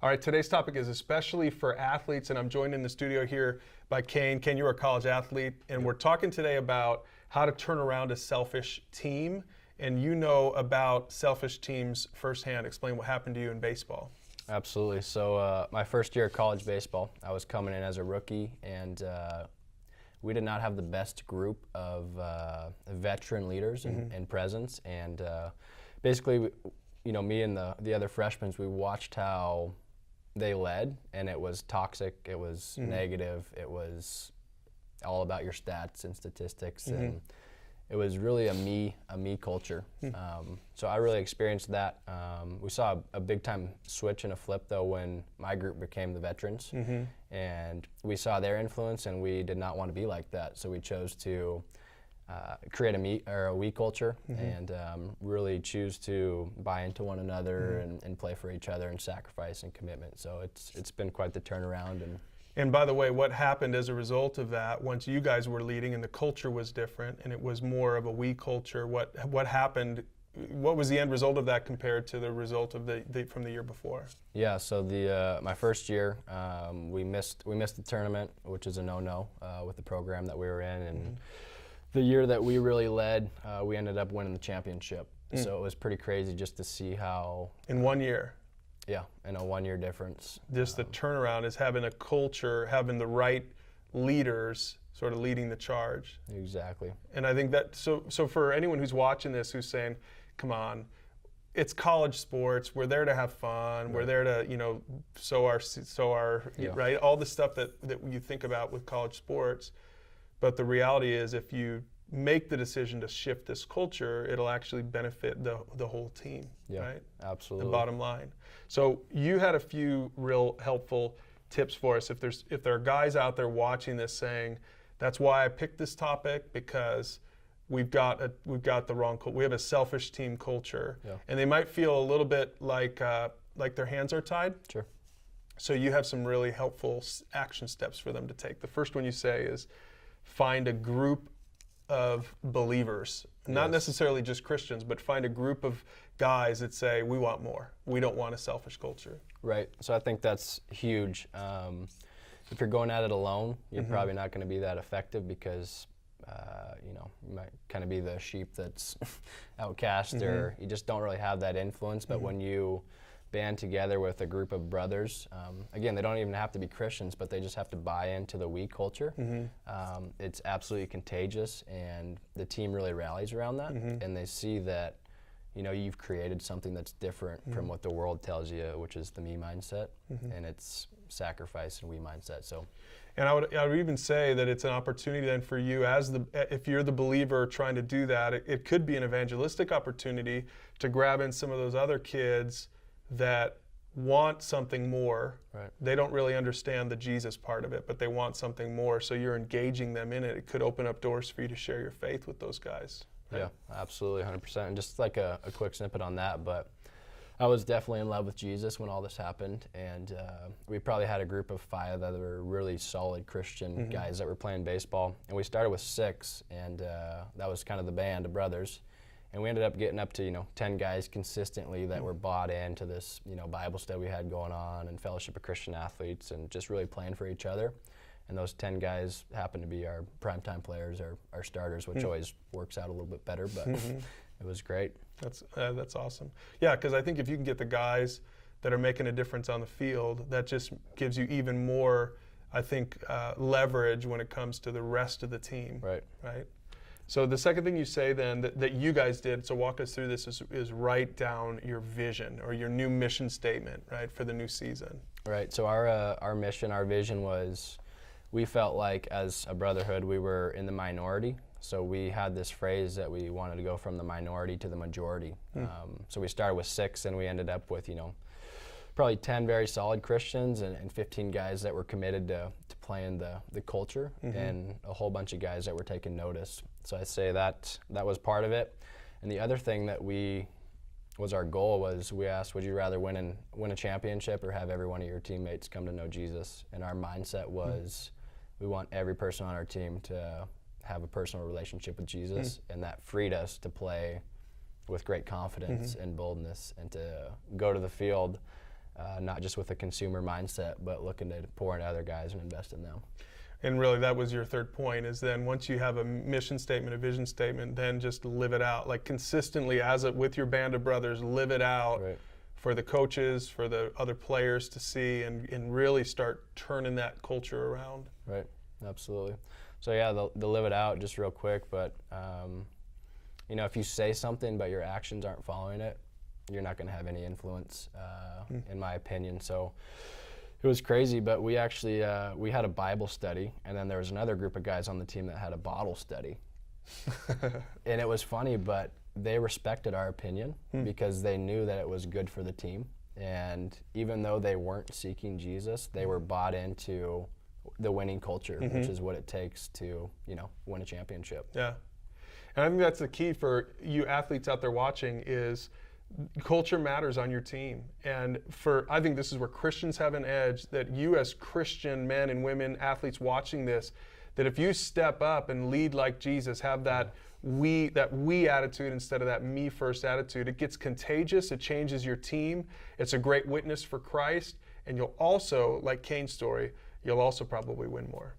All right, today's topic is especially for athletes, and I'm joined in the studio here by Kane. Kane, you're a college athlete, and we're talking today about how to turn around a selfish team. And you know about selfish teams firsthand. Explain what happened to you in baseball. Absolutely. So my first year of college baseball, I was coming in as a rookie, and we did not have the best group of veteran leaders and presence. And basically, you know, me and the other freshmen, we watched how they led, and it was toxic, it was negative, it was all about your stats and statistics, and it was really a me culture. So I really experienced that. We saw a big time switch and a flip though when my group became the veterans, and we saw their influence, and we did not want to be like that. So we chose to create a we culture and really choose to buy into one another and play for each other and sacrifice and commitment. So it's been quite the turnaround. And by the way, what happened as a result of that, once you guys were leading and the culture was different and it was more of a we culture, what happened? What was the end result of that compared to the result of from the year before? Yeah, so my first year, we missed the tournament, which is a no-no with the program that we were in, and the year that we really led, we ended up winning the championship. So it was pretty crazy just to see how... In 1 year? Yeah, in a 1 year difference. Just the turnaround is having a culture, having the right leaders sort of leading the charge. Exactly. And I think that, so for anyone who's watching this who's saying, come on, it's college sports, we're there to have fun, we're there to, sow our right? All the stuff that you think about with college sports. But the reality is, if you make the decision to shift this culture, it'll actually benefit the whole team, right? Absolutely. The bottom line. So you had a few real helpful tips for us. If there are guys out there watching this saying, that's why I picked this topic, because we've got the wrong culture. We have a selfish team culture, and they might feel a little bit like their hands are tied. Sure. So you have some really helpful action steps for them to take. The first one you say is, find a group of believers, not necessarily just Christians, but find a group of guys that say, we want more. We don't want a selfish culture. Right. So I think that's huge. If you're going at it alone, you're probably not going to be that effective because, you might kind of be the sheep that's outcast, or you just don't really have that influence. But when you band together with a group of brothers, again, they don't even have to be Christians, but they just have to buy into the we culture. It's absolutely contagious, and the team really rallies around that, and they see that you've created something that's different from what the world tells you, which is the me mindset, and it's sacrifice and we mindset. So, and I would even say that it's an opportunity then for you, if you're the believer trying to do that, it could be an evangelistic opportunity to grab in some of those other kids that want something more. Right. They don't really understand the Jesus part of it, but they want something more. So you're engaging them in it. It could open up doors for you to share your faith with those guys. Right? Yeah, absolutely, 100%. And just like a quick snippet on that, but I was definitely in love with Jesus when all this happened, and we probably had a group of 5 other really solid Christian guys that were playing baseball, and we started with 6, and that was kind of the band of brothers. And we ended up getting up to 10 guys consistently that were bought into this Bible study we had going on, and Fellowship of Christian Athletes, and just really playing for each other. And those 10 guys happened to be our primetime players, our starters, which always works out a little bit better, but it was great. That's awesome. Yeah, because I think if you can get the guys that are making a difference on the field, that just gives you even more, I think, leverage when it comes to the rest of the team. Right. So the second thing you say then that you guys did, so walk us through this, is write down your vision or your new mission statement, right, for the new season. Right. So our mission, our vision was, we felt like as a brotherhood we were in the minority. So we had this phrase that we wanted to go from the minority to the majority. So we started with 6, and we ended up with probably 10 very solid Christians and 15 guys that were committed to playing the culture, and a whole bunch of guys that were taking notice. So I say that was part of it. And the other thing that was our goal was, we asked, would you rather win a championship or have every one of your teammates come to know Jesus? And our mindset was, we want every person on our team to have a personal relationship with Jesus, and that freed us to play with great confidence and boldness, and to go to the field not just with a consumer mindset, but looking to pour into other guys and invest in them. And really, that was your third point, is then once you have a mission statement, a vision statement, then just live it out. Like consistently, with your band of brothers, live it out for the coaches, for the other players to see, and really start turning that culture around. Right, absolutely. So yeah, the live it out, just real quick, but if you say something but your actions aren't following it, you're not going to have any influence, in my opinion. So it was crazy, but we actually we had a Bible study, and then there was another group of guys on the team that had a bottle study. And it was funny, but they respected our opinion because they knew that it was good for the team. And even though they weren't seeking Jesus, they were bought into the winning culture, which is what it takes to, win a championship. Yeah. And I think that's the key for you athletes out there watching is culture matters on your team. And I think this is where Christians have an edge, that you as Christian men and women, athletes watching this, that if you step up and lead like Jesus, have that we attitude instead of that me first attitude, it gets contagious, it changes your team, it's a great witness for Christ, and you'll also, like Cain's story, you'll also probably win more.